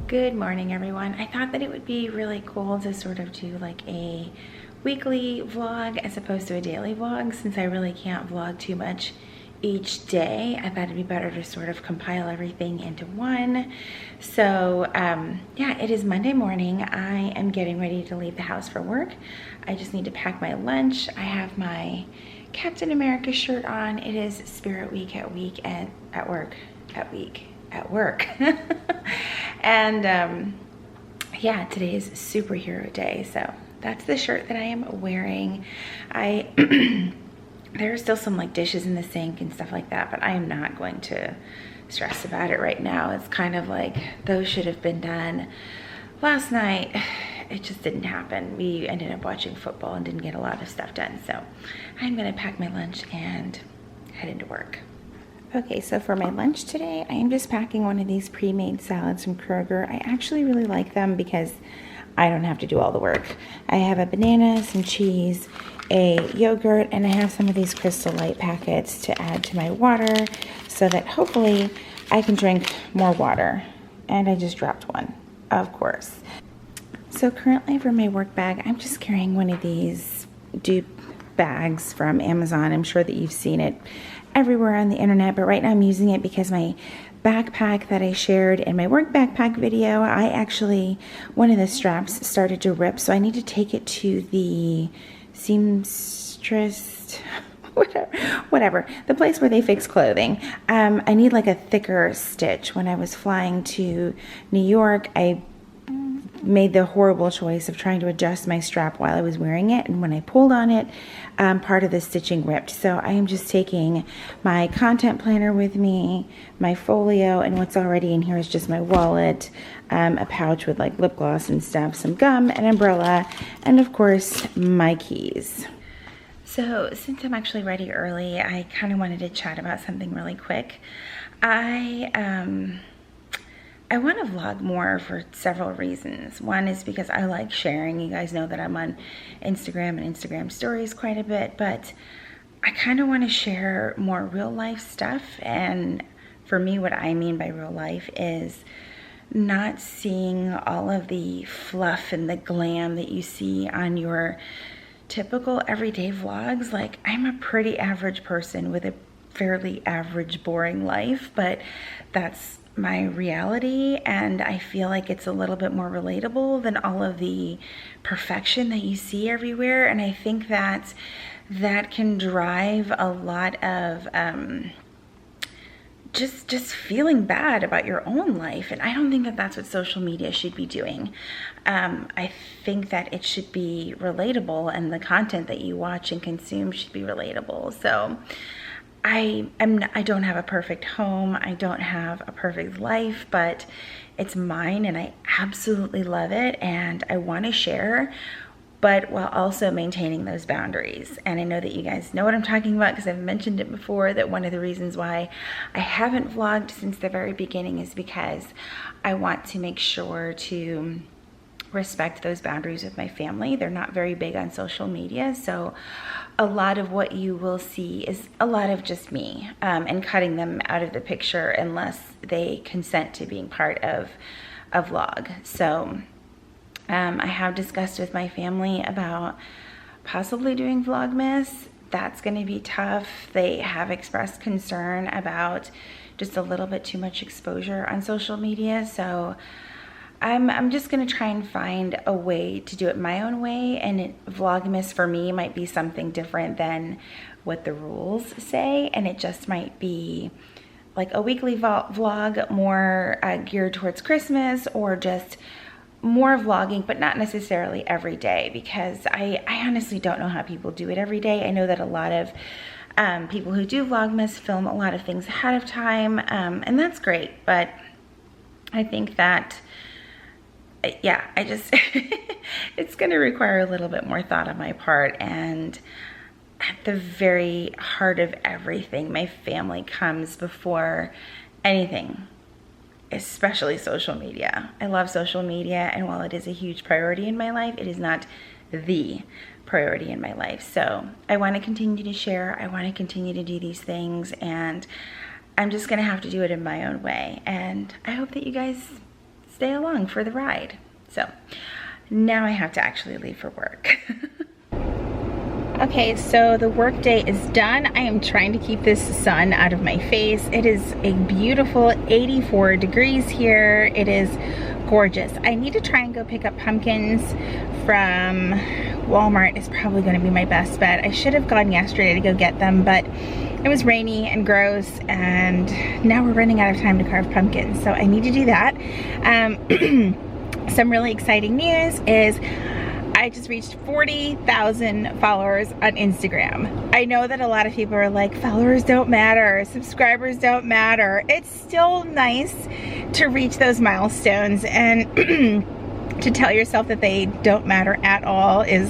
Good morning, everyone. I thought that it would be really cool to sort of do like a weekly vlog as opposed to a daily vlog, since I really can't vlog too much each day. I thought it'd be better to sort of compile everything into one. So yeah, it is Monday morning. I am getting ready to leave the house for work. I just need to pack my lunch. I have my Captain America shirt on. It is Spirit Week at work. And yeah, today is superhero day, so that's the shirt that I am wearing. There are still some like dishes in the sink and stuff like that, but I am not going to stress about it right now. It's kind of like those should have been done last night. It just didn't happen. We ended up watching football and didn't get a lot of stuff done, so I'm gonna pack my lunch and head into work. Okay, so for my lunch today, I am just packing one of these pre-made salads from Kroger. I actually really like them because I don't have to do all the work. I have a banana, some cheese, a yogurt, and I have some of these Crystal Light packets to add to my water so that hopefully I can drink more water. And I just dropped one, of course. So currently for my work bag, I'm just carrying one of these dupe bags from Amazon. I'm sure that you've seen it everywhere on the internet, but right now I'm using it because my backpack that I shared in my work backpack video, one of the straps started to rip, so I need to take it to the seamstress, whatever, the place where they fix clothing. I need like a thicker stitch. When I was flying to New York, I made the horrible choice of trying to adjust my strap while I was wearing it, and when I pulled on it, part of the stitching ripped. So I am just taking my content planner with me, my folio, and what's already in here is just my wallet, a pouch with like lip gloss and stuff, some gum, an umbrella, and of course my keys. So since I'm actually ready early, I kind of wanted to chat about something really quick. I want to vlog more for several reasons. One is because I like sharing. You guys know that I'm on Instagram and Instagram stories quite a bit, but I kind of want to share more real life stuff. And for me, what I mean by real life is not seeing all of the fluff and the glam that you see on your typical everyday vlogs. Like, I'm a pretty average person with a fairly average, boring life, but that's my reality, and I feel like it's a little bit more relatable than all of the perfection that you see everywhere. And I think that can drive a lot of just feeling bad about your own life, and I don't think that that's what social media should be doing. I think that it should be relatable, and the content that you watch and consume should be relatable. So I don't have a perfect home, I don't have a perfect life, but it's mine and I absolutely love it, and I want to share, but while also maintaining those boundaries. And I know that you guys know what I'm talking about because I've mentioned it before, that one of the reasons why I haven't vlogged since the very beginning is because I want to make sure to respect those boundaries with my family. They're not very big on social media, so a lot of what you will see is a lot of just me, and cutting them out of the picture unless they consent to being part of a vlog. So I have discussed with my family about possibly doing Vlogmas. That's going to be tough. They have expressed concern about just a little bit too much exposure on social media, so I'm just gonna try and find a way to do it my own way, and Vlogmas for me might be something different than what the rules say, and it just might be like a weekly vlog more geared towards Christmas, or just more vlogging, but not necessarily every day, because I honestly don't know how people do it every day. I know that a lot of people who do Vlogmas film a lot of things ahead of time, and that's great, but I think that yeah, it's going to require a little bit more thought on my part. And at the very heart of everything, my family comes before anything, especially social media. I love social media, and while it is a huge priority in my life, it is not the priority in my life. So I want to continue to share. I want to continue to do these things, and I'm just going to have to do it in my own way. And I hope that you guys stay along for the ride. So now I have to actually leave for work. Okay, so the work day is done. I am trying to keep this sun out of my face. It is a beautiful 84 degrees here. It is gorgeous. I need to try and go pick up pumpkins from Walmart. Is probably going to be my best bet. I should have gone yesterday to go get them, but it was rainy and gross, and now we're running out of time to carve pumpkins, so I need to do that. Some really exciting news is I just reached 40,000 followers on Instagram. I know that a lot of people are like, followers don't matter, subscribers don't matter. It's still nice to reach those milestones, and to tell yourself that they don't matter at all is,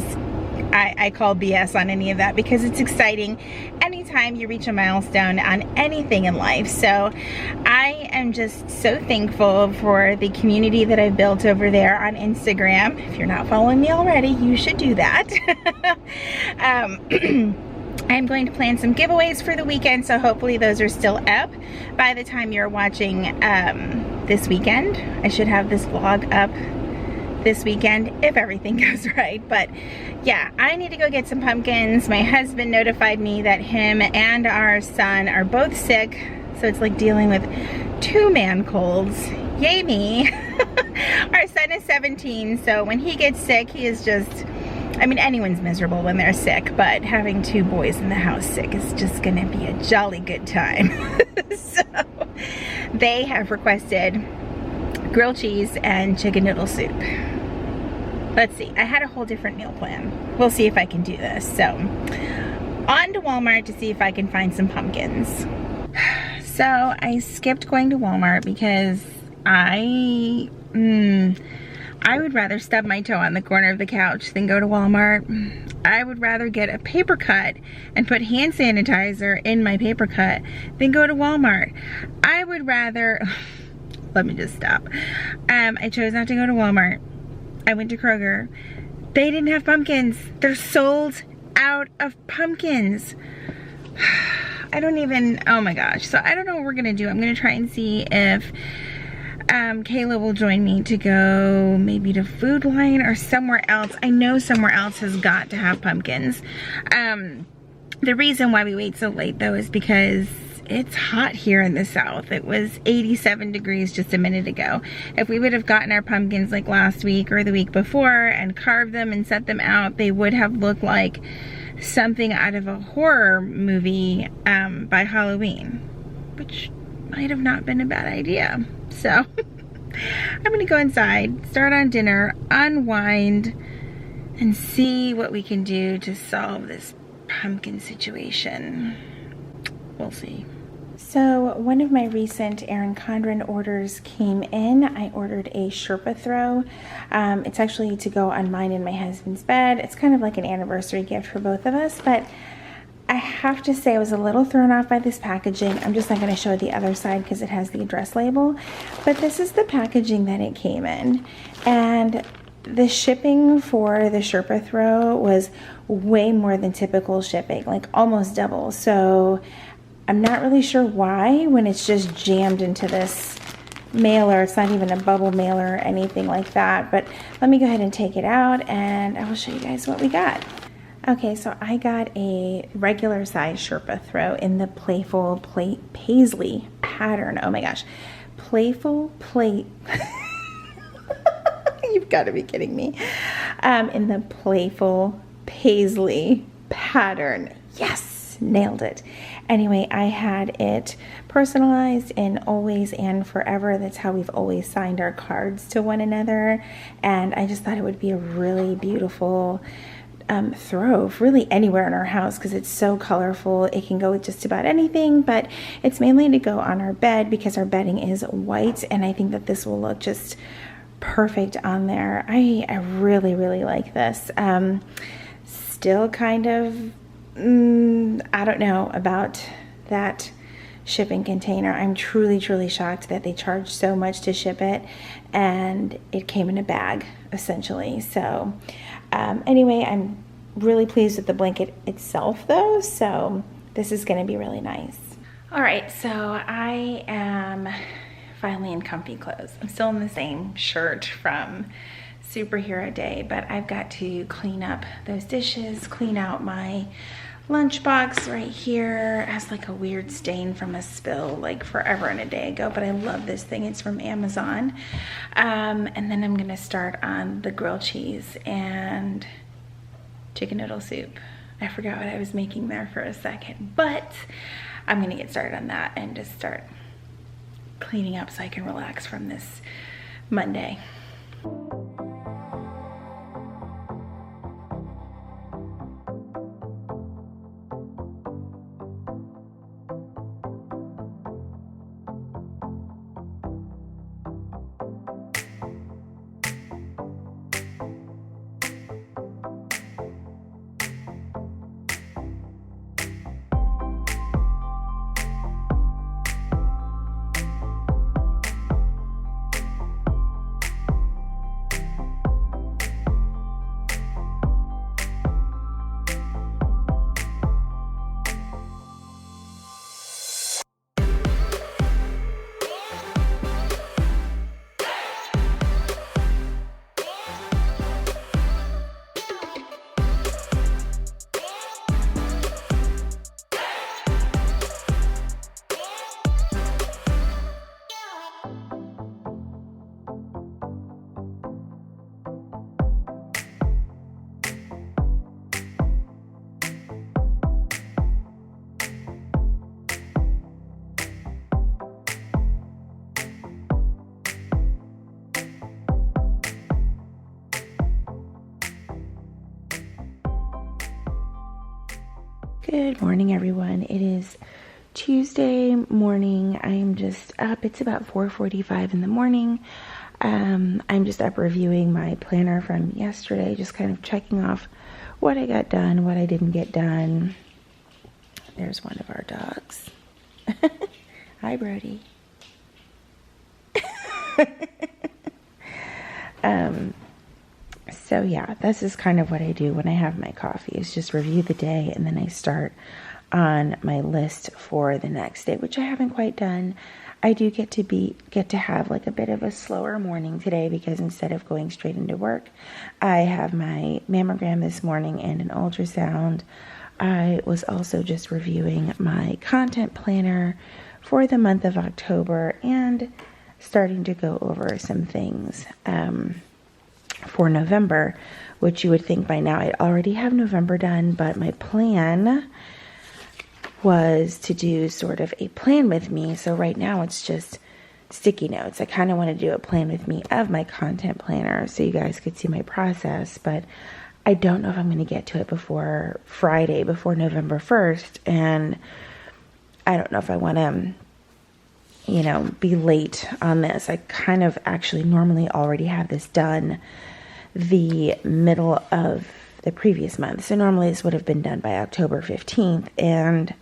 I call BS on any of that, because it's exciting anytime you reach a milestone on anything in life. So I am just so thankful for the community that I've built over there on Instagram. If you're not following me already, you should do that. I'm going to plan some giveaways for the weekend, so hopefully those are still up by the time you're watching this weekend. I should have this vlog up this weekend if everything goes right. But yeah, I need to go get some pumpkins. My husband notified me that him and our son are both sick, so it's like dealing with two man colds. Yay me. Our son is 17, so when he gets sick, he is just, I mean, anyone's miserable when they're sick, but having two boys in the house sick is just gonna be a jolly good time. So they have requested grilled cheese and chicken noodle soup. Let's see, I had a whole different meal plan. We'll see if I can do this. So on to Walmart to see if I can find some pumpkins. So I skipped going to Walmart because I would rather stub my toe on the corner of the couch than go to Walmart. I would rather get a paper cut and put hand sanitizer in my paper cut than go to Walmart. I would rather, let me just stop. I chose not to go to Walmart. I went to Kroger. They didn't have pumpkins. They're sold out of pumpkins. I don't even, oh my gosh. So I don't know what we're gonna do. I'm gonna try and see if Kayla will join me to go maybe to Food Line or somewhere else. I know somewhere else has got to have pumpkins. The reason why we wait so late though is because it's hot here in the South. It was 87 degrees just a minute ago. If we would have gotten our pumpkins like last week or the week before and carved them and set them out, they would have looked like something out of a horror movie by Halloween, which might have not been a bad idea. So I'm gonna go inside, start on dinner, unwind, and see what we can do to solve this pumpkin situation. We'll see. So one of my recent Erin Condren orders came in. I ordered a Sherpa throw. It's actually to go on mine and my husband's bed. It's kind of like an anniversary gift for both of us, but I have to say I was a little thrown off by this packaging. I'm just not going to show the other side because it has the address label, but this is the packaging that it came in. And the shipping for the Sherpa throw was way more than typical shipping, like almost double. So I'm not really sure why when it's just jammed into this mailer. It's not even a bubble mailer or anything like that, but let me go ahead and take it out and I will show you guys what we got. Okay, so I got a regular size Sherpa throw in the Playful Paisley pattern. Oh my gosh, Playful Plate. You've got to be kidding me. In the Playful Paisley pattern. Yes, nailed it. Anyway, I had it personalized in Always and Forever. That's how we've always signed our cards to one another. And I just thought it would be a really beautiful throw really anywhere in our house because it's so colorful. It can go with just about anything, but it's mainly to go on our bed because our bedding is white, and I think that this will look just perfect on there. I really, really like this. Still kind of I don't know about that shipping container. I'm truly, truly shocked that they charged so much to ship it, and it came in a bag essentially. So anyway, I'm really pleased with the blanket itself though, so this is going to be really nice. All right, so I am finally in comfy clothes. I'm still in the same shirt from Superhero Day, but I've got to clean up those dishes, clean out my lunchbox right here. It has like a weird stain from a spill like forever and a day ago, but I love this thing. It's from Amazon. And then I'm gonna start on the grilled cheese and chicken noodle soup. I forgot what I was making there for a second, but I'm gonna get started on that and just start cleaning up so I can relax from this Monday. Good morning, everyone. It is Tuesday morning. I'm just up. It's about 4:45 in the morning. I'm just up reviewing my planner from yesterday, just kind of checking off what I got done, what I didn't get done. There's one of our dogs. Hi, Brody. So yeah, this is kind of what I do when I have my coffee, is just review the day, and then I start on my list for the next day, which I haven't quite done. I do get to have like a bit of a slower morning today, because instead of going straight into work, I have my mammogram this morning and an ultrasound. I was also just reviewing my content planner for the month of October and starting to go over some things for November, which you would think by now I'd already have November done, but my plan was to do sort of a plan with me. So right now it's just sticky notes. I kind of want to do a plan with me of my content planner so you guys could see my process, but I don't know if I'm going to get to it before Friday, before November 1st, and I don't know if I want to, you know, be late on this. I kind of actually normally already have this done the middle of the previous month. So normally this would have been done by October 15th, and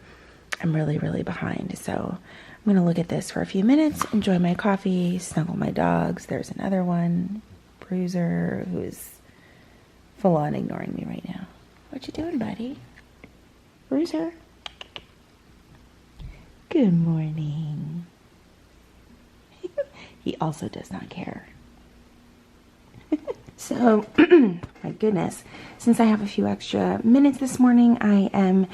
I'm really, really behind. So I'm going to look at this for a few minutes, enjoy my coffee, snuggle my dogs. There's another one, Bruiser, who's full on ignoring me right now. What you doing, buddy? Bruiser? Good morning. He also does not care. So, my goodness, since I have a few extra minutes this morning, I am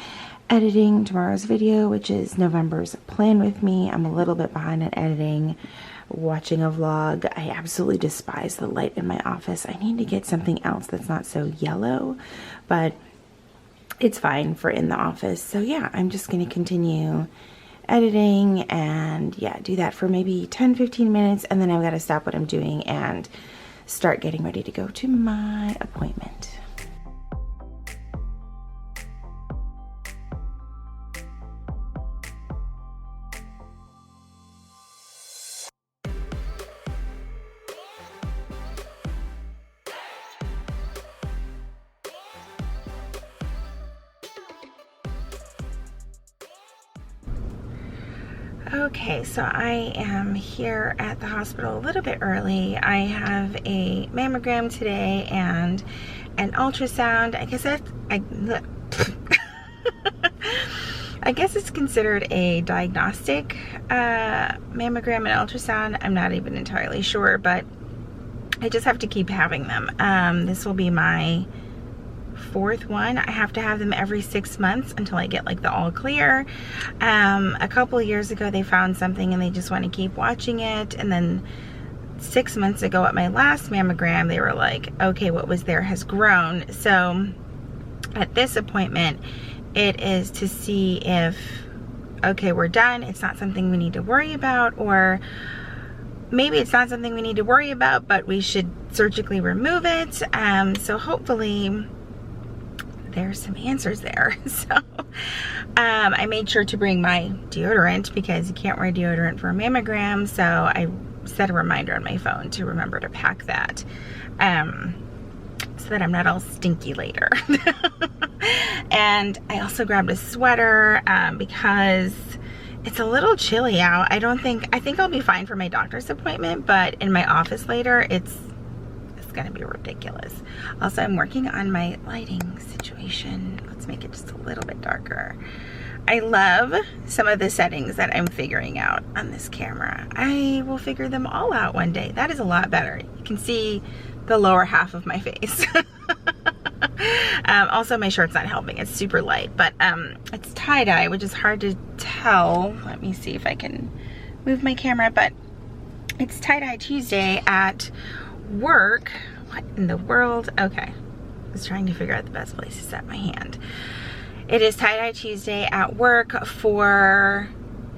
editing tomorrow's video, which is November's plan with me. I'm a little bit behind at editing, watching a vlog. I absolutely despise the light in my office. I need to get something else that's not so yellow, but it's fine for in the office. So yeah, I'm just going to continue editing and yeah, do that for maybe 10-15 minutes, and then I've got to stop what I'm doing and start getting ready to go to my appointment. Okay, so I am here at the hospital a little bit early. I have a mammogram today and an ultrasound. I guess I guess it's considered a diagnostic mammogram and ultrasound. I'm not even entirely sure, but I just have to keep having them. This will be my 4th one. I have to have them every 6 months until I get like the all clear. A couple of years ago they found something and they just want to keep watching it, and then 6 months ago at my last mammogram they were like, okay, what was there has grown. So at this appointment it is to see if, okay, we're done, it's not something we need to worry about, or maybe it's not something we need to worry about but we should surgically remove it. So hopefully there's some answers there. So I made sure to bring my deodorant because you can't wear deodorant for a mammogram, so I set a reminder on my phone to remember to pack that, so that I'm not all stinky later. And I also grabbed a sweater because it's a little chilly out. I think I'll be fine for my doctor's appointment, but in my office later it's gonna be ridiculous. Also, I'm working on my lighting situation. Let's make it just a little bit darker. I love some of the settings that I'm figuring out on this camera. I will figure them all out one day. That is a lot better. You can see the lower half of my face. Also, my shirt's not helping. It's super light, but it's tie-dye, which is hard to tell. Let me see if I can move my camera, but it's tie-dye Tuesday at work. What in the world? Okay, I was trying to figure out the best place to set my hand. It is tie-dye Tuesday at work for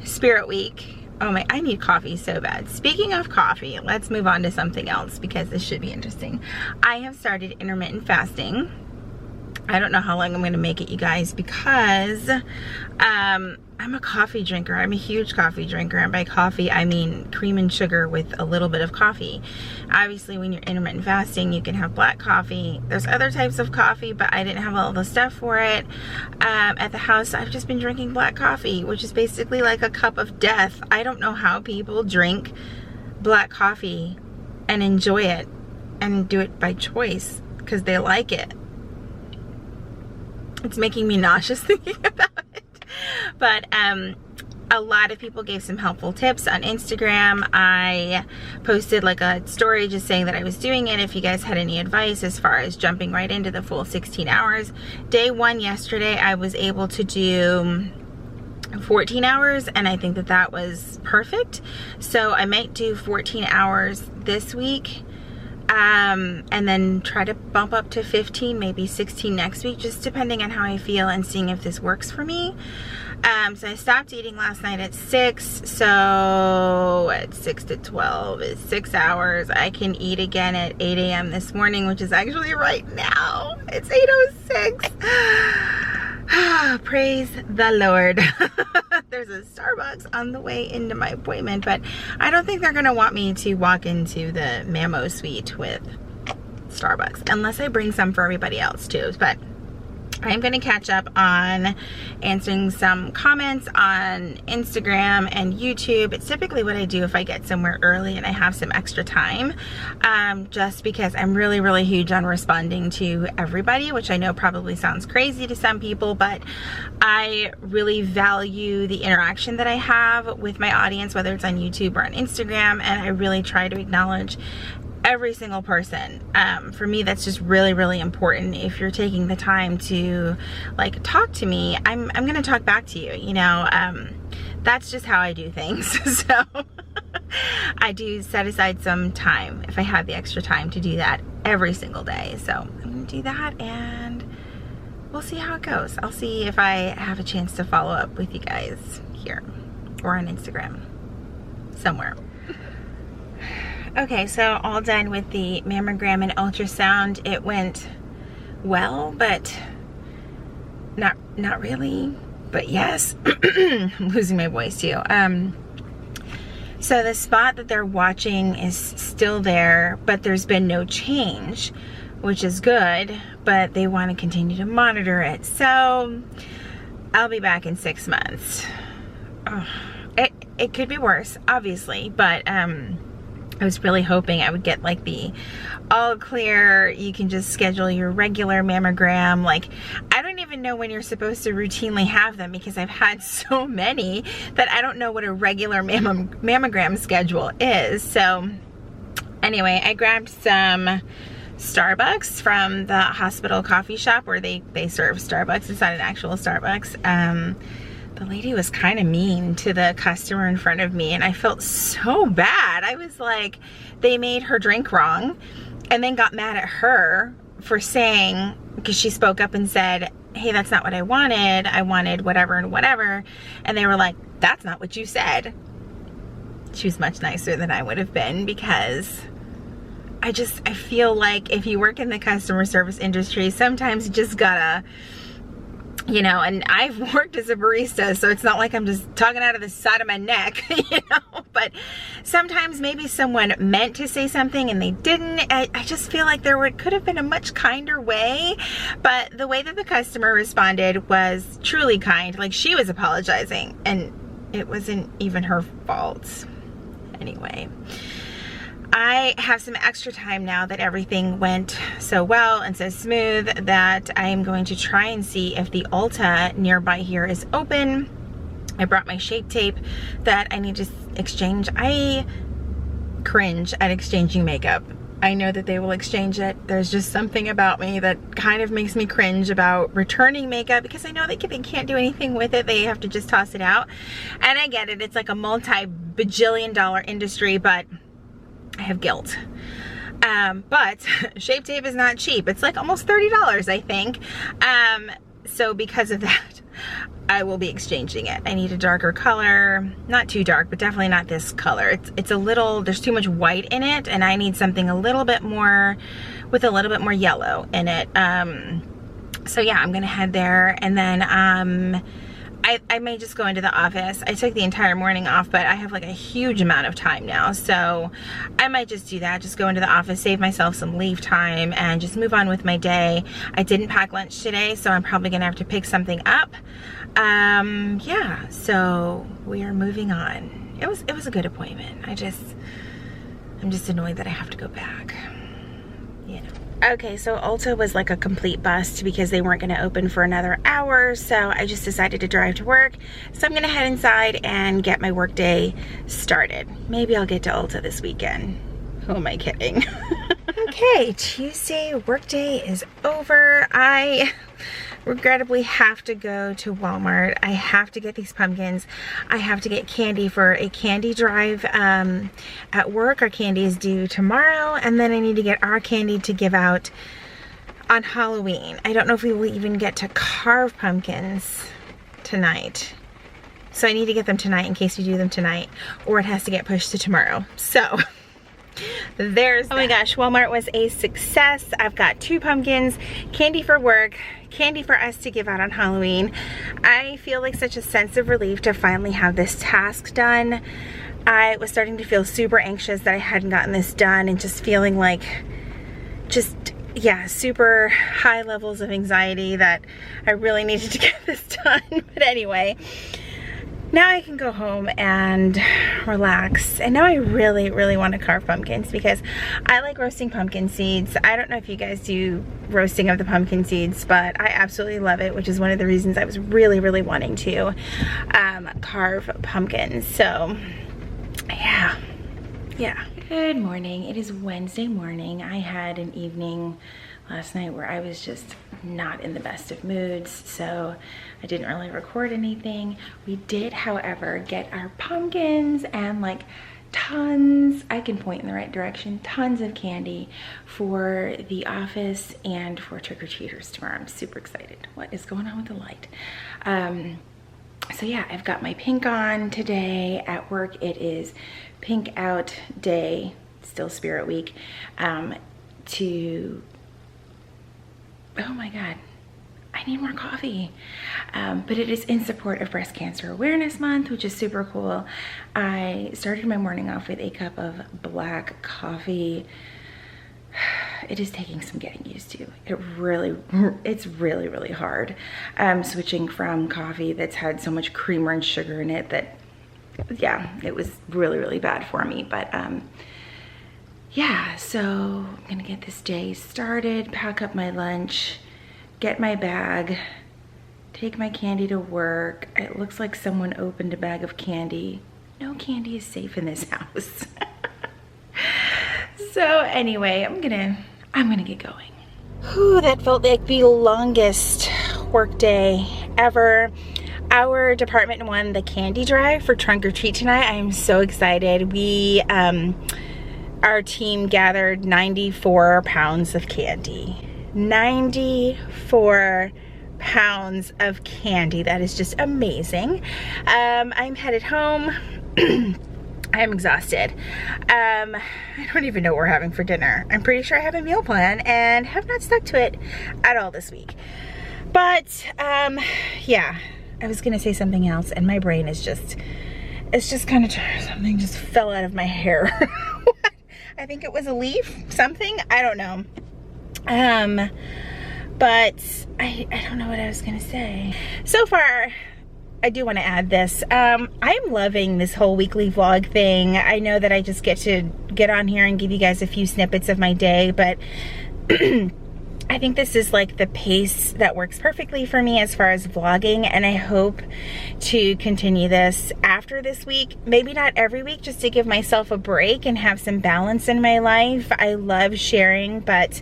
Spirit Week. Oh my, I need coffee so bad. Speaking of coffee, let's move on to something else because this should be interesting. I have started intermittent fasting. I don't know how long I'm going to make it, you guys, because I'm a coffee drinker. I'm a huge coffee drinker, and by coffee I mean cream and sugar with a little bit of coffee. Obviously when you're intermittent fasting you can have black coffee. There's other types of coffee, but I didn't have all the stuff for it. At the house I've just been drinking black coffee, which is basically like a cup of death. I don't know how people drink black coffee and enjoy it and do it by choice because they like it. It's making me nauseous thinking about it. But a lot of people gave some helpful tips on Instagram. I posted like a story just saying that I was doing it, if you guys had any advice as far as jumping right into the full 16 hours. Day 1 yesterday I was able to do 14 hours, and I think that that was perfect. So I might do 14 hours this week. And then try to bump up to 15, maybe 16 next week, just depending on how I feel and seeing if this works for me. So I stopped eating last night at 6, so at 6 to 12 is 6 hours. I can eat again at 8 a.m. this morning, which is actually right now. It's 8:06. Praise the Lord. There's a Starbucks on the way into my appointment, but I don't think they're gonna want me to walk into the Mammo suite with Starbucks unless I bring some for everybody else too. But I'm gonna catch up on answering some comments on Instagram and YouTube. It's typically what I do if I get somewhere early and I have some extra time, just because I'm really huge on responding to everybody, which I know probably sounds crazy to some people, but I really value the interaction that I have with my audience, whether it's on YouTube or on Instagram, and I really try to acknowledge every single person. For me, that's just really important. If you're taking the time to like talk to me, I'm gonna talk back to you, you know. That's just how I do things. So I do set aside some time if I have the extra time to do that every single day. So I'm gonna do that and we'll see how it goes. I'll see if I have a chance to follow up with you guys here or on Instagram somewhere. Okay, so all done with the mammogram and ultrasound. It went well, but not really, but yes. I'm losing my voice too. So the spot that they're watching is still there, but there's been no change, which is good, but they want to continue to monitor it. So I'll be back in 6 months. Oh, it could be worse, obviously, but I was really hoping I would get like the all clear, you can just schedule your regular mammogram. Like, I don't even even know when you're supposed to routinely have them because I've had so many that I don't know what a regular mammogram schedule is. So anyway, I grabbed some Starbucks from the hospital coffee shop where they serve Starbucks. It's not an actual Starbucks. The lady was kind of mean to the customer in front of me, and I felt so bad. I was like, they made her drink wrong and then got mad at her for saying, because she spoke up and said, hey, that's not what I wanted whatever and whatever. And they were like, that's not what you said. She was much nicer than I would have been, because I feel like if you work in the customer service industry, sometimes you just gotta, you know, and I've worked as a barista, so it's not like I'm just talking out of the side of my neck, you know, but sometimes maybe someone meant to say something and they didn't. I just feel like could have been a much kinder way, but the way that the customer responded was truly kind. Like, she was apologizing and it wasn't even her fault. Anyway, I have some extra time now that everything went so well and so smooth that I am going to try and see if the Ulta nearby here is open. I brought my Shape Tape that I need to exchange. I cringe at exchanging makeup. I know that they will exchange it. There's just something about me that kind of makes me cringe about returning makeup, because I know they can't do anything with it. They have to just toss it out. And I get it. It's like a multi-bajillion-dollar industry, but I have guilt. But Shape Tape is not cheap. It's like almost $30, I think. So because of that, I will be exchanging it. I need a darker color, not too dark, but definitely not this color. It's a little, there's too much white in it, and I need something a little bit more, with a little bit more yellow in it. So yeah, I'm gonna head there, and then I may just go into the office. I took the entire morning off, but I have like a huge amount of time now, so I might just do that. Just go into the office, save myself some leave time, and just move on with my day. I didn't pack lunch today, so I'm probably gonna have to pick something up. Yeah, so we are moving on. It was a good appointment. I'm just annoyed that I have to go back, you know. Okay, so Ulta was like a complete bust because they weren't gonna open for another hour, so I just decided to drive to work. So I'm gonna head inside and get my workday started. Maybe I'll get to Ulta this weekend. Who am I kidding? Okay, Tuesday workday is over. I regrettably have to go to Walmart. I have to get these pumpkins. I have to get candy for a candy drive at work. Our candy is due tomorrow, and then I need to get our candy to give out on Halloween. I don't know if we will even get to carve pumpkins tonight. So I need to get them tonight in case we do them tonight, or it has to get pushed to tomorrow. So there's that. Oh my gosh, Walmart was a success. I've got 2 pumpkins, candy for work, candy for us to give out on Halloween. I feel like such a sense of relief to finally have this task done. I was starting to feel super anxious that I hadn't gotten this done, and just feeling like yeah, super high levels of anxiety that I really needed to get this done. But anyway, now I can go home and relax. And now I really, really want to carve pumpkins because I like roasting pumpkin seeds. I don't know if you guys do roasting of the pumpkin seeds, but I absolutely love it, which is one of the reasons I was really, really wanting to carve pumpkins. So yeah. Good morning. It is Wednesday morning. I had an evening last night where I was just not in the best of moods, so I didn't really record anything. We did, however, get our pumpkins and like tons, I can point in the right direction, tons of candy for the office and for trick-or-treaters tomorrow. I'm super excited. What is going on with the light? So yeah, I've got my pink on today at work. It is pink out day, still Spirit Week, oh my God, I need more coffee. But it is in support of Breast Cancer Awareness Month, which is super cool. I started my morning off with a cup of black coffee. It is taking some getting used to. It's really, really hard. Switching from coffee that's had so much creamer and sugar in it that, yeah, it was really, really bad for me. But yeah, so I'm gonna get this day started, pack up my lunch, get my bag, take my candy to work. It looks like someone opened a bag of candy. No candy is safe in this house. So anyway, I'm gonna get going. Whew, that felt like the longest work day ever. Our department won the candy drive for trunk or treat tonight. I am so excited. We, our team gathered 94 pounds of candy. 94 pounds of candy. That is just amazing. I'm headed home. I'm exhausted. I don't even know what we're having for dinner. I'm pretty sure I have a meal plan and have not stuck to it at all this week. But yeah, I was gonna say something else and my brain is just, it's just kind of, something just fell out of my hair. I think it was a leaf, something, I don't know. But I don't know what I was gonna say. So far, I do want to add this. I'm loving this whole weekly vlog thing. I know that I just get to get on here and give you guys a few snippets of my day, but I think this is like the pace that works perfectly for me as far as vlogging, and I hope to continue this after this week. Maybe not every week, just to give myself a break and have some balance in my life. I love sharing, but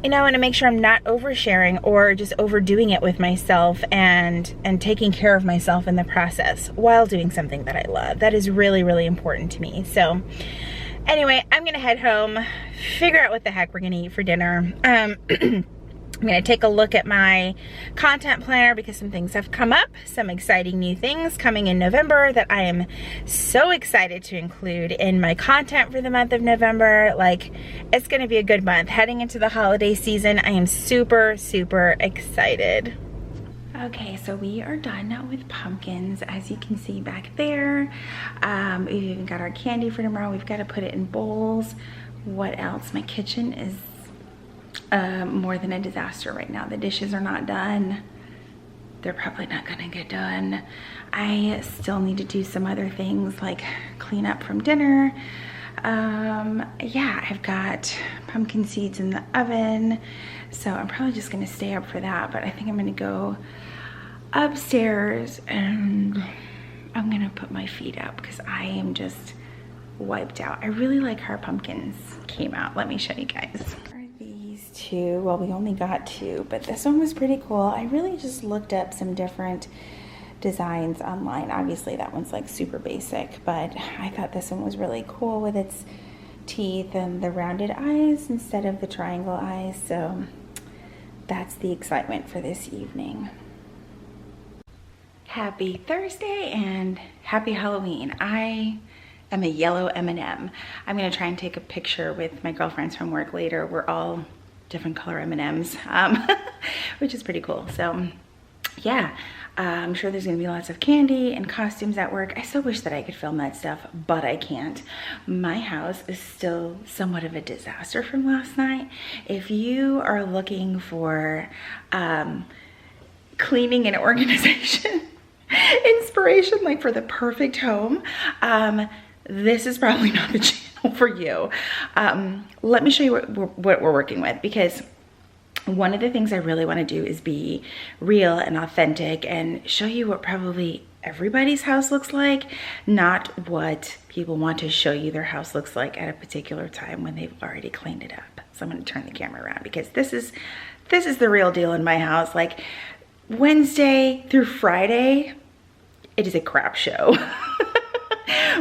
you know, I want to make sure I'm not oversharing or just overdoing it with myself and taking care of myself in the process while doing something that I love. That is really, really important to me. So anyway, I'm gonna head home, figure out what the heck we're gonna eat for dinner. I'm gonna take a look at my content planner because some things have come up, some exciting new things coming in November that I am so excited to include in my content for the month of November. Like, it's gonna be a good month. Heading into the holiday season, I am super, super excited. Okay, so we are done with pumpkins, as you can see back there. We've even got our candy for tomorrow. We've got to put it in bowls. What else? My kitchen is more than a disaster right now. The dishes are not done. They're probably not gonna get done. I still need to do some other things like clean up from dinner. Yeah, I've got pumpkin seeds in the oven, so I'm probably just gonna stay up for that, but I think I'm gonna go upstairs and I'm gonna put my feet up because I am just wiped out. I really like how our pumpkins came out. Let me show you guys. These two, well, we only got two, but this one was pretty cool. I really just looked up some different designs online. Obviously that one's like super basic, but I thought this one was really cool with its teeth and the rounded eyes instead of the triangle eyes. So that's the excitement for this evening. Happy Thursday and happy Halloween. I am a yellow M&M. I'm gonna try and take a picture with my girlfriends from work later. We're all different color M&Ms, which is pretty cool. So yeah, I'm sure there's gonna be lots of candy and costumes at work. I so wish that I could film that stuff, but I can't. My house is still somewhat of a disaster from last night. If you are looking for cleaning and organization inspiration, like for the perfect home, this is probably not the channel for you. Let me show you what we're working with, because one of the things I really want to do is be real and authentic and show you what probably everybody's house looks like, not what people want to show you their house looks like at a particular time when they've already cleaned it up. So I'm going to turn the camera around because this is the real deal in my house. Like Wednesday through Friday, it is a crap show.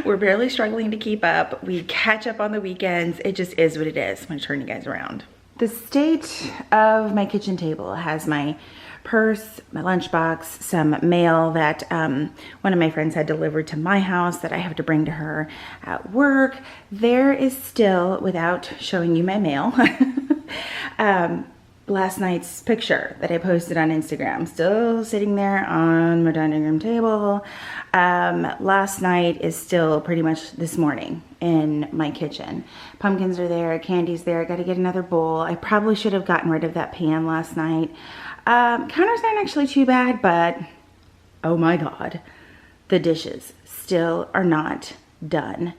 We're barely struggling to keep up. We catch up on the weekends. It just is what it is. I'm gonna turn you guys around. The state of my kitchen table has my purse, my lunchbox, some mail that one of my friends had delivered to my house that I have to bring to her at work. There is still, without showing you my mail, last night's picture that I posted on Instagram, still sitting there on my dining room table. Last night is still pretty much this morning in my kitchen. Pumpkins are there, candy's there. I gotta get another bowl. I probably should have gotten rid of that pan last night. Counters aren't actually too bad, but oh my God, the dishes still are not done.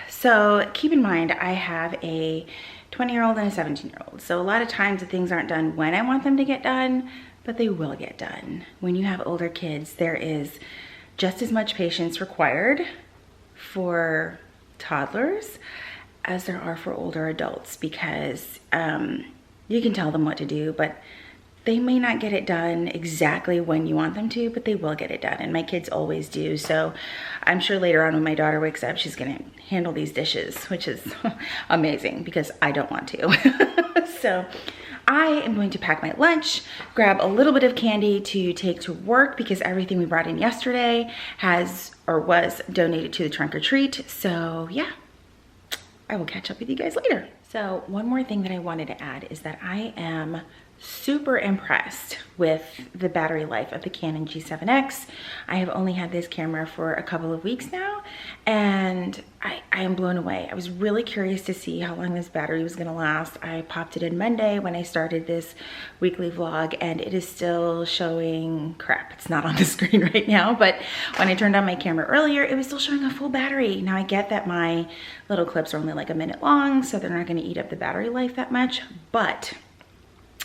So keep in mind, I have a 20-year-old and a 17-year-old. So a lot of times the things aren't done when I want them to get done, but they will get done. When you have older kids, there is just as much patience required for toddlers as there are for older adults, because you can tell them what to do, but they may not get it done exactly when you want them to, but they will get it done. And my kids always do. So I'm sure later on when my daughter wakes up, she's gonna handle these dishes, which is amazing because I don't want to. So I am going to pack my lunch, grab a little bit of candy to take to work because everything we brought in yesterday was donated to the trunk or treat. So yeah, I will catch up with you guys later. So one more thing that I wanted to add is that I am super impressed with the battery life of the Canon G7X. I have only had this camera for a couple of weeks now, and I am blown away. I was really curious to see how long this battery was gonna last. I popped it in Monday when I started this weekly vlog, and it is still showing crap. It's not on the screen right now, but when I turned on my camera earlier, it was still showing a full battery. Now I get that my little clips are only like a minute long, so they're not gonna eat up the battery life that much, but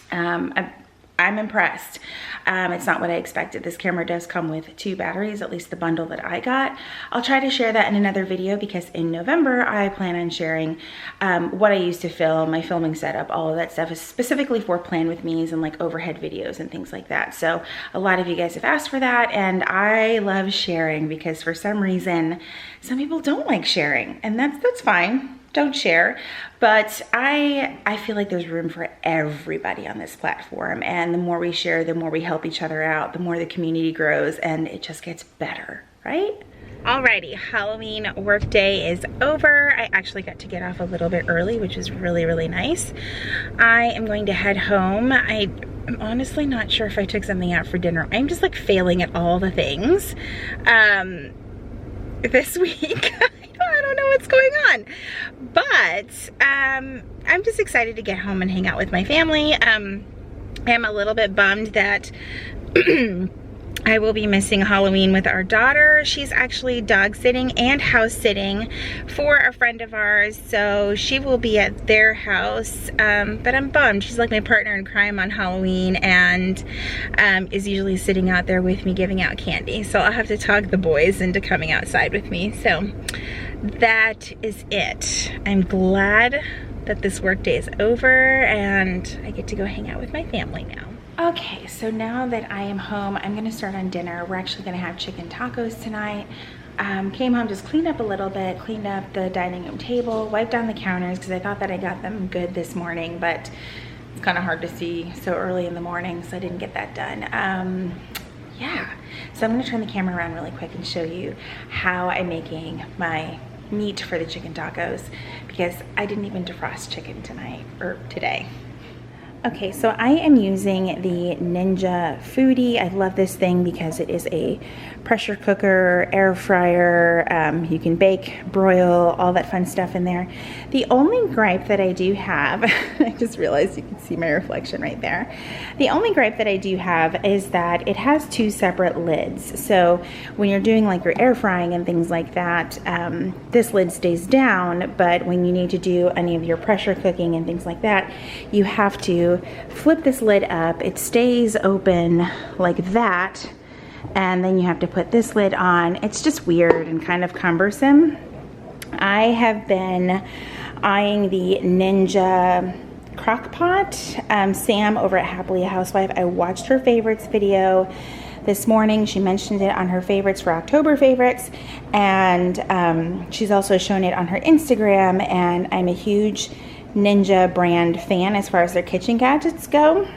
I'm impressed. It's not what I expected. This camera does come with 2 batteries, at least the bundle that I got. I'll try to share that in another video because in November, I plan on sharing what I use to film, my filming setup, all of that stuff is specifically for Plan With Me's and like overhead videos and things like that. So a lot of you guys have asked for that, and I love sharing because for some reason, some people don't like sharing, and that's fine. Don't share, but I feel like there's room for everybody on this platform, and the more we share, the more we help each other out, the more the community grows, and it just gets better, right? Alrighty, Halloween work day is over. I actually got to get off a little bit early, which is really, really nice. I am going to head home. I'm honestly not sure if I took something out for dinner. I'm just like failing at all the things this week. I don't know what's going on, but I'm just excited to get home and hang out with my family. I'm a little bit bummed that I will be missing Halloween with our daughter. She's actually dog sitting and house sitting for a friend of ours, so she will be at their house, but I'm bummed. She's like my partner in crime on Halloween and is usually sitting out there with me giving out candy, so I'll have to talk the boys into coming outside with me. So that is it. I'm glad that this work day is over and I get to go hang out with my family now. Okay, so now that I am home, I'm gonna start on dinner. We're actually gonna have chicken tacos tonight. Came home, just cleaned up a little bit, cleaned up the dining room table, wiped down the counters because I thought that I got them good this morning, but it's kind of hard to see so early in the morning, so I didn't get that done. Yeah, so I'm gonna turn the camera around really quick and show you how I'm making my meat for the chicken tacos because I didn't even defrost chicken tonight, or today. Okay, so I am using the Ninja Foodi. I love this thing because it is a pressure cooker, air fryer, you can bake, broil, all that fun stuff in there. The only gripe that I do have, I just realized you can see my reflection right there. The only gripe that I do have is that it has 2 separate lids. So when you're doing like your air frying and things like that, this lid stays down, but when you need to do any of your pressure cooking and things like that, you have to flip this lid up. It stays open like that, and then you have to put this lid on. It's just weird and kind of cumbersome. I have been eyeing the Ninja Crock-Pot. Sam over at Happily a Housewife, I watched her favorites video this morning. She mentioned it on her favorites for October favorites, and she's also shown it on her Instagram, and I'm a huge Ninja brand fan as far as their kitchen gadgets go.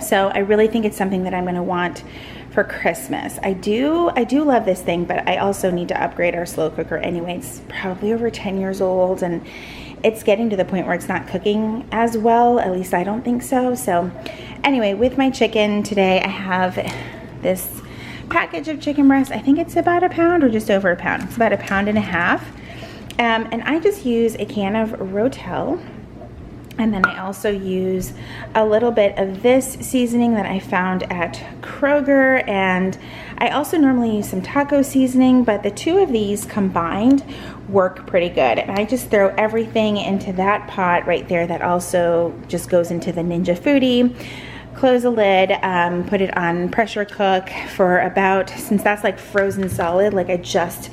So I really think it's something that I'm going to want for Christmas. I do love this thing, but I also need to upgrade our slow cooker anyway. It's probably over 10 years old and it's getting to the point where it's not cooking as well. At least I don't think so. So anyway, with my chicken today, I have this package of chicken breast. I think it's about a pound or just over a pound. It's about 1.5 pounds. And I just use a can of Rotel, and then I also use a little bit of this seasoning that I found at Kroger, and I also normally use some taco seasoning, but the 2 of these combined work pretty good. And I just throw everything into that pot right there that also just goes into the Ninja Foodi. close the lid, put it on pressure cook for about, since that's like frozen solid, like I just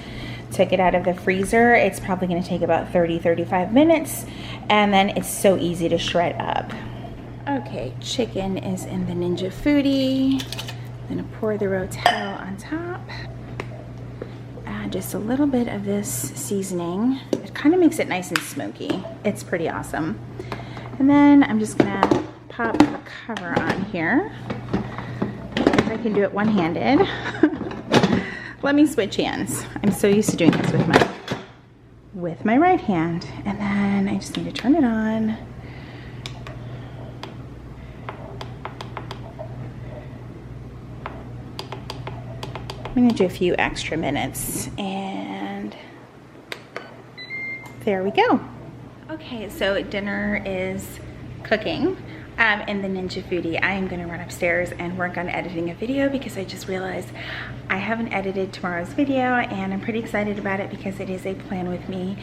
took it out of the freezer, it's probably gonna take about 30-35 minutes, and then it's so easy to shred up. Okay, chicken is in the Ninja Foodi. I'm gonna pour the Rotel on top. Add just a little bit of this seasoning. It kind of makes it nice and smoky. It's pretty awesome. And then I'm just gonna pop the cover on here. If I can do it one-handed. Let me switch hands. I'm so used to doing this with my right hand. And then I just need to turn it on. I'm gonna do a few extra minutes, and there we go. Okay, so dinner is cooking in the Ninja Foodi. I am gonna run upstairs and work on editing a video because I just realized I haven't edited tomorrow's video, and I'm pretty excited about it because it is a plan with me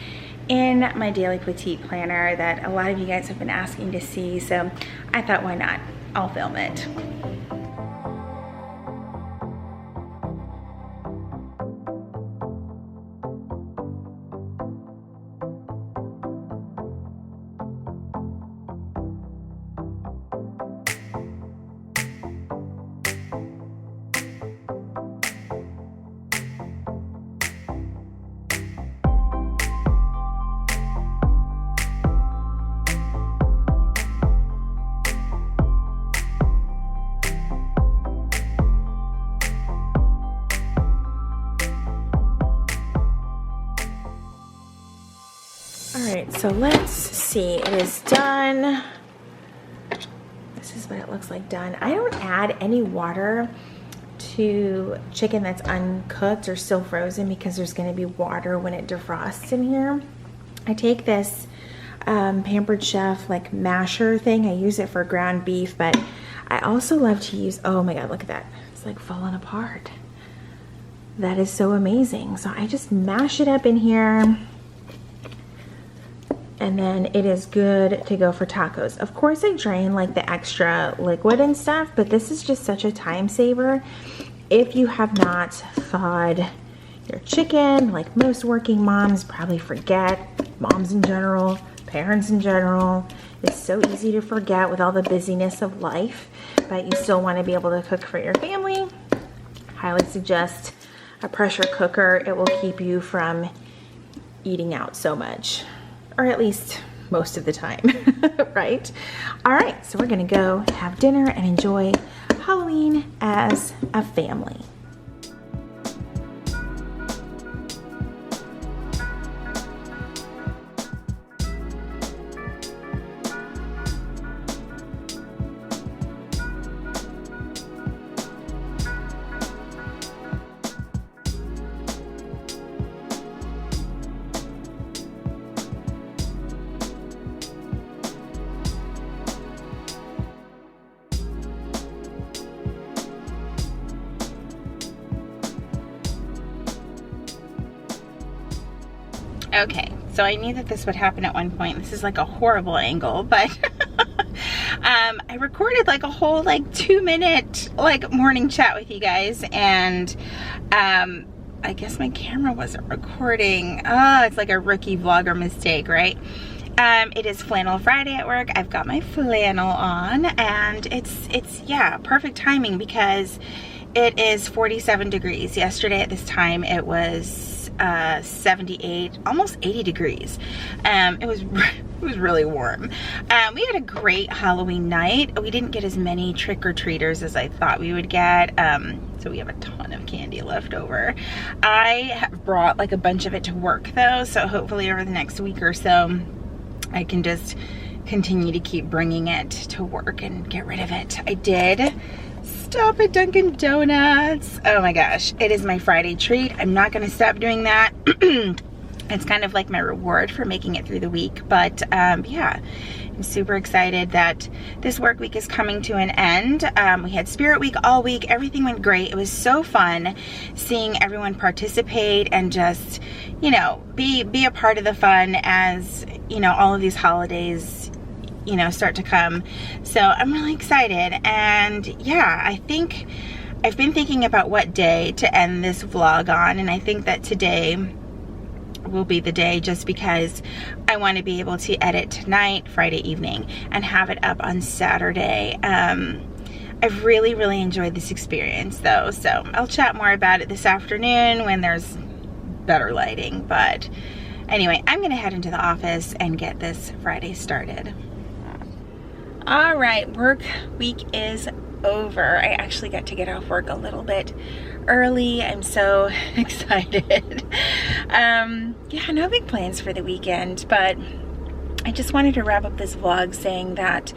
in my daily petite planner that a lot of you guys have been asking to see, so I thought, why not? I'll film it. Alright, so let's see. It is done. This is what it looks like done. I don't add any water to chicken that's uncooked or still frozen because there's going to be water when it defrosts in here. I take this Pampered Chef like masher thing. I use it for ground beef, but I also love to use, oh my god, look at that. It's like falling apart. That is so amazing. So I just mash it up in here. And then it is good to go for tacos. Of course I drain like the extra liquid and stuff, but this is just such a time saver. If you have not thawed your chicken, like most working moms probably forget, moms in general, parents in general, it's so easy to forget with all the busyness of life, but you still want to be able to cook for your family. Highly suggest a pressure cooker. It will keep you from eating out so much. Or at least most of the time, right? All right, so we're gonna go have dinner and enjoy Halloween as a family. Okay, so I knew that this would happen at one point. This is like a horrible angle, but I recorded like a whole like 2-minute like morning chat with you guys, and I guess my camera wasn't recording. Oh, it's like a rookie vlogger mistake, right? It is Flannel Friday at work. I've got my flannel on, and it's yeah, perfect timing because it is 47 degrees. Yesterday at this time it was 78, almost 80 degrees. It was really warm. We had a great Halloween night. We didn't get as many trick-or-treaters as I thought we would get, so we have a ton of candy left over. I have brought like a bunch of it to work though, so hopefully over the next week or so I can just continue to keep bringing it to work and get rid of it. I did stop at Dunkin' Donuts. Oh my gosh, it is my Friday treat. I'm not gonna stop doing that. It's kind of like my reward for making it through the week, but yeah, I'm super excited that this work week is coming to an end. We had Spirit Week all week. Everything went great. It was so fun seeing everyone participate and just, you know, be a part of the fun as, you know, all of these holidays, you know, start to come. So I'm really excited. And yeah, I think I've been thinking about what day to end this vlog on, and I think that today will be the day, just because I want to be able to edit tonight, Friday evening, and have it up on Saturday. I've really enjoyed this experience though, so I'll chat more about it this afternoon when there's better lighting. But anyway, I'm gonna head into the office and get this Friday started. All right, work week is over. I actually got to get off work a little bit early. I'm so excited. Yeah, no big plans for the weekend, but I just wanted to wrap up this vlog saying that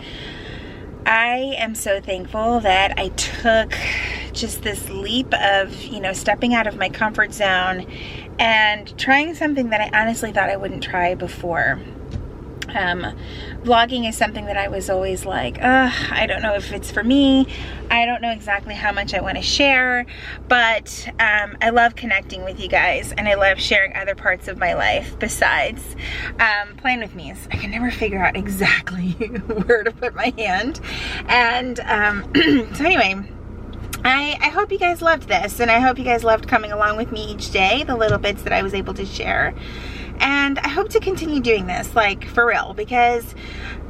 I am so thankful that I took just this leap of, you know, stepping out of my comfort zone and trying something that I honestly thought I wouldn't try before. Vlogging is something that I was always like, I don't know if it's for me. I don't know exactly how much I want to share, but I love connecting with you guys, and I love sharing other parts of my life besides playing with me's. I can never figure out exactly where to put my hand. And so anyway, I hope you guys loved this, and I hope you guys loved coming along with me each day, the little bits that I was able to share. And I hope to continue doing this, like, for real, because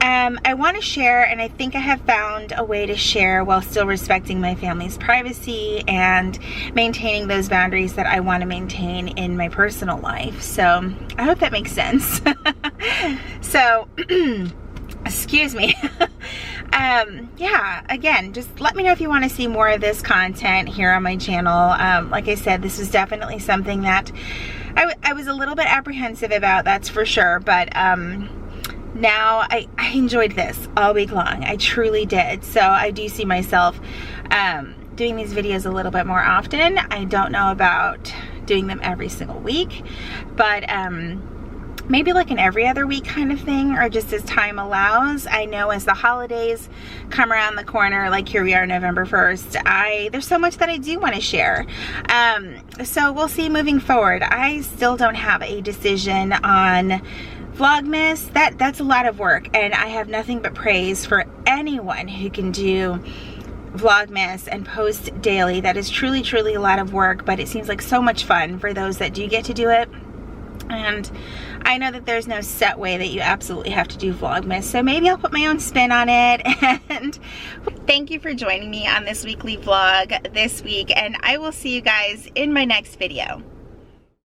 I want to share, and I think I have found a way to share while still respecting my family's privacy and maintaining those boundaries that I want to maintain in my personal life. So I hope that makes sense. So, excuse me. Yeah, again, just let me know if you want to see more of this content here on my channel. Like I said, this was definitely something that I was a little bit apprehensive about, that's for sure, but now I enjoyed this all week long. I truly did. So I do see myself doing these videos a little bit more often. I don't know about doing them every single week, but maybe like an every other week kind of thing, or just as time allows. I know as the holidays come around the corner, like here we are November 1st, there's so much that I do want to share. So we'll see moving forward. I still don't have a decision on Vlogmas. That's a lot of work, and I have nothing but praise for anyone who can do Vlogmas and post daily. That is truly a lot of work, but it seems like so much fun for those that do get to do it. And I know that there's no set way that you absolutely have to do Vlogmas, so maybe I'll put my own spin on it. And thank you for joining me on this weekly vlog this week, and I will see you guys in my next video.